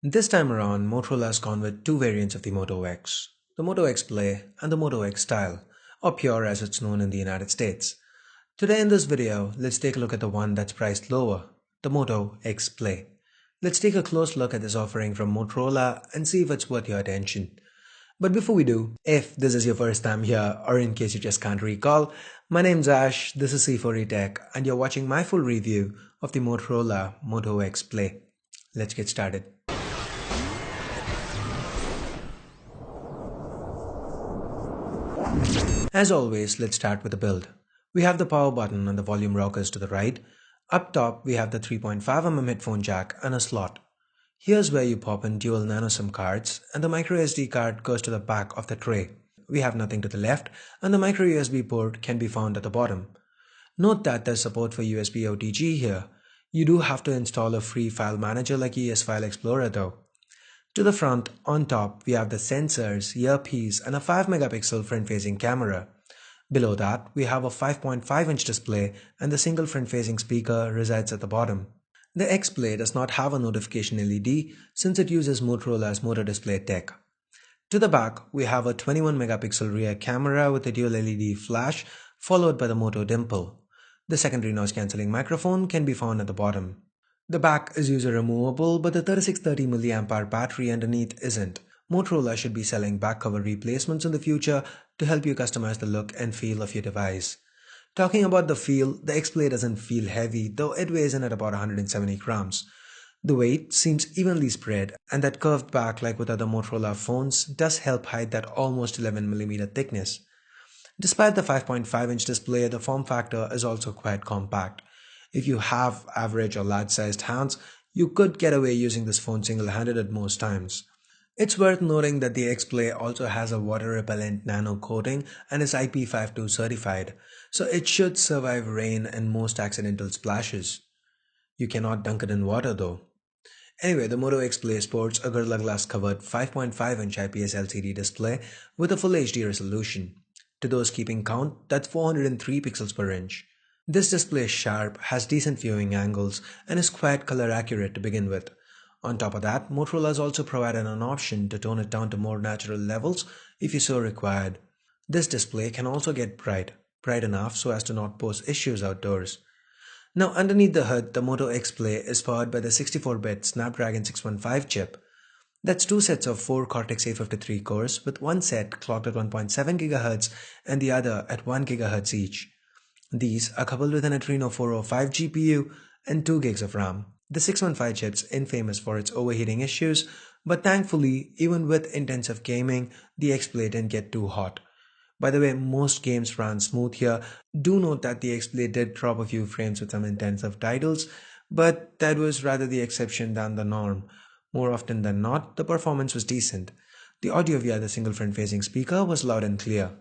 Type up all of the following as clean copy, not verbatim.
This time around, Motorola has gone with two variants of the Moto X, the Moto X Play and the Moto X Style, or Pure as it's known in the United States. Today in this video, let's take a look at the one that's priced lower, the Moto X Play. Let's take a close look at this offering from Motorola and see if it's worth your attention. But before we do, if this is your first time here or in case you just can't recall, my name's Ash, this is C4E Tech and you're watching my full review of the Motorola Moto X Play. Let's get started. As always, let's start with the build. We have the power button and the volume rockers to the right. Up top, we have the 3.5mm headphone jack and a slot. Here's where you pop in dual nano SIM cards and the micro SD card goes to the back of the tray. We have nothing to the left and the micro USB port can be found at the bottom. Note that there's support for USB OTG here. You do have to install a free file manager like ES File Explorer though. To the front, on top, we have the sensors, earpiece and a 5MP front-facing camera. Below that, we have a 5.5-inch display and the single front-facing speaker resides at the bottom. The X-Play does not have a notification LED since it uses Motorola's Moto display tech. To the back, we have a 21MP rear camera with a dual LED flash followed by the Moto dimple. The secondary noise-cancelling microphone can be found at the bottom. The back is user removable, but the 3630mAh battery underneath isn't. Motorola should be selling back cover replacements in the future to help you customize the look and feel of your device. Talking about the feel, the X-Play doesn't feel heavy, though it weighs in at about 170 grams. The weight seems evenly spread, and that curved back like with other Motorola phones does help hide that almost 11mm thickness. Despite the 5.5-inch display, the form factor is also quite compact. If you have average or large-sized hands, you could get away using this phone single-handed at most times. It's worth noting that the X-Play also has a water-repellent nano coating and is IP52 certified, so it should survive rain and most accidental splashes. You cannot dunk it in water though. Anyway, the Moto X-Play sports a Gorilla Glass covered 5.5-inch IPS LCD display with a full HD resolution. To those keeping count, that's 403 pixels per inch. This display is sharp, has decent viewing angles, and is quite color accurate to begin with. On top of that, Motorola has also provided an option to tone it down to more natural levels if you so required. This display can also get bright enough so as to not pose issues outdoors. Now underneath the hood, the Moto X-Play is powered by the 64-bit Snapdragon 615 chip. That's two sets of 4 Cortex A53 cores with one set clocked at 1.7 GHz and the other at 1 GHz each. These are coupled with an Adreno 405 GPU and 2 gigs of RAM. The 615 chip's infamous for its overheating issues, but thankfully, even with intensive gaming, the X-Play didn't get too hot. By the way, most games ran smooth here. Do note that the X-Play did drop a few frames with some intensive titles, but that was rather the exception than the norm. More often than not, the performance was decent. The audio via the single front-facing speaker was loud and clear.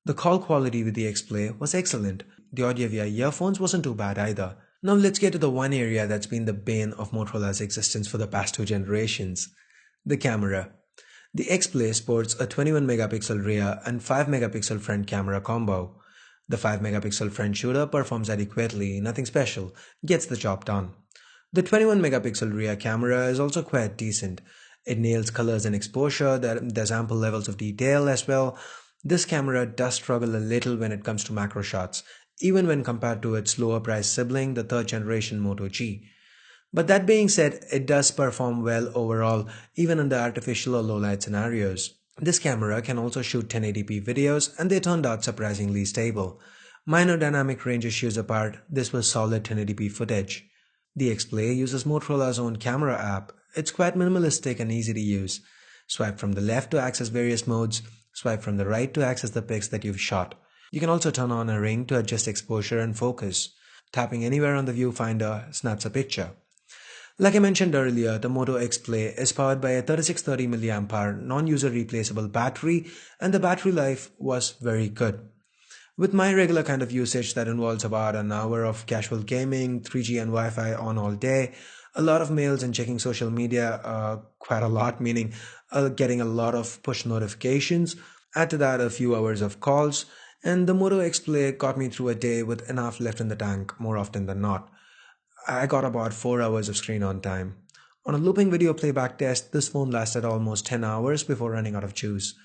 The call quality with the X-Play was excellent. The audio via earphones wasn't too bad either. Now let's get to the one area that's been the bane of Motorola's existence for the past 2 generations. The camera. The X-Play sports a 21MP rear and 5MP front camera combo. The 5MP front shooter performs adequately, nothing special, gets the job done. The 21MP rear camera is also quite decent. It nails colors and exposure, there's ample levels of detail as well. This camera does struggle a little when it comes to macro shots, even when compared to its lower price sibling, the 3rd generation Moto G. But that being said, it does perform well overall, even under artificial or low light scenarios. This camera can also shoot 1080p videos and they turned out surprisingly stable. Minor dynamic range issues apart, this was solid 1080p footage. The X-Play uses Motorola's own camera app. It's quite minimalistic and easy to use. Swipe from the left to access various modes. Swipe from the right to access the pics that you've shot. You can also turn on a ring to adjust exposure and focus. Tapping anywhere on the viewfinder snaps a picture. Like I mentioned earlier, the Moto X-Play is powered by a 3630mAh non-user replaceable battery and the battery life was very good. With my regular kind of usage that involves about an hour of casual gaming, 3G and Wi-Fi on all day, a lot of mails and checking social media, quite a lot, meaning getting a lot of push notifications. Add to that a few hours of calls, and the Moto X-Play got me through a day with enough left in the tank more often than not. I got about 4 hours of screen on time. On a looping video playback test, this phone lasted almost 10 hours before running out of juice.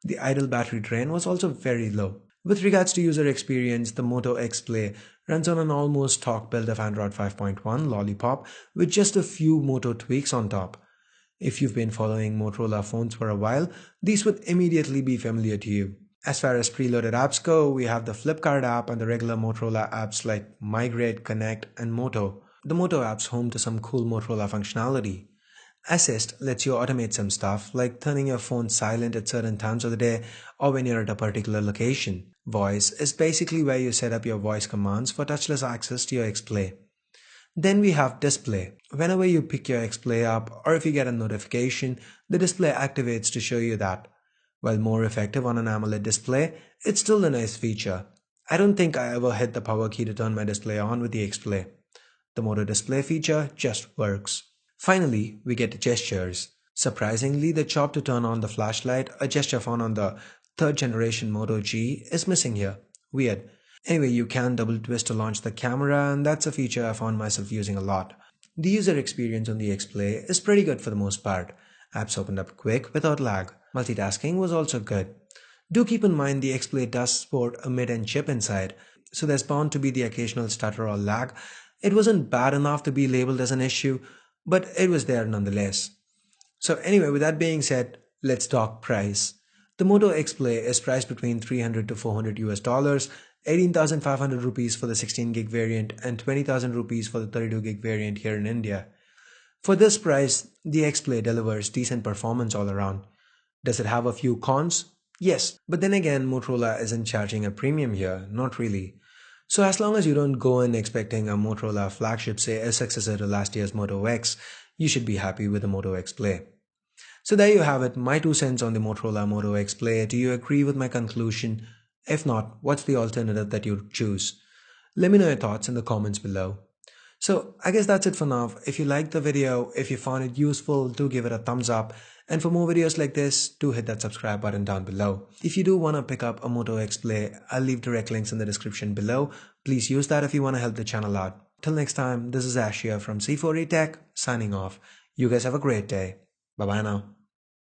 The idle battery drain was also very low. With regards to user experience, the Moto X Play runs on an almost stock build of Android 5.1 Lollipop with just a few Moto tweaks on top. If you've been following Motorola phones for a while, these would immediately be familiar to you. As far as preloaded apps go, we have the Flipkart app and the regular Motorola apps like Migrate, Connect, and Moto. The Moto app's home to some cool Motorola functionality. Assist lets you automate some stuff like turning your phone silent at certain times of the day or when you're at a particular location. Voice is basically where you set up your voice commands for touchless access to your X-Play. Then we have display. Whenever you pick your X-Play up or if you get a notification, the display activates to show you that. While more effective on an AMOLED display, it's still a nice feature. I don't think I ever hit the power key to turn my display on with the X-Play. The Moto display feature just works. Finally, we get gestures. Surprisingly, the chop to turn on the flashlight, a gesture found on the 3rd generation Moto G, is missing here. Weird. Anyway, you can double twist to launch the camera, and that's a feature I found myself using a lot. The user experience on the X-Play is pretty good for the most part. Apps opened up quick without lag. Multitasking was also good. Do keep in mind the X-Play does sport a mid-end chip inside, so there's bound to be the occasional stutter or lag. It wasn't bad enough to be labeled as an issue, but it was there nonetheless. So anyway, with that being said, let's talk price. The Moto X-Play is priced between 300 to 400 US dollars, 18,500 rupees for the 16 gig variant and 20,000 rupees for the 32 gig variant here in India. For this price, the X-Play delivers decent performance all around. Does it have a few cons? Yes, but then again, Motorola isn't charging a premium here, not really. So as long as you don't go in expecting a Motorola flagship say a successor to last year's Moto X, you should be happy with the Moto X Play. So there you have it, my 2 cents on the Motorola Moto X Play. Do you agree with my conclusion? If not, what's the alternative that you'd choose? Let me know your thoughts in the comments below. So I guess that's it for now. If you liked the video, if you found it useful, do give it a thumbs up. And for more videos like this, do hit that subscribe button down below. If you do want to pick up a Moto X Play, I'll leave direct links in the description below. Please use that if you want to help the channel out. Till next time, this is Ashia from C4E Tech signing off. You guys have a great day. Bye bye now.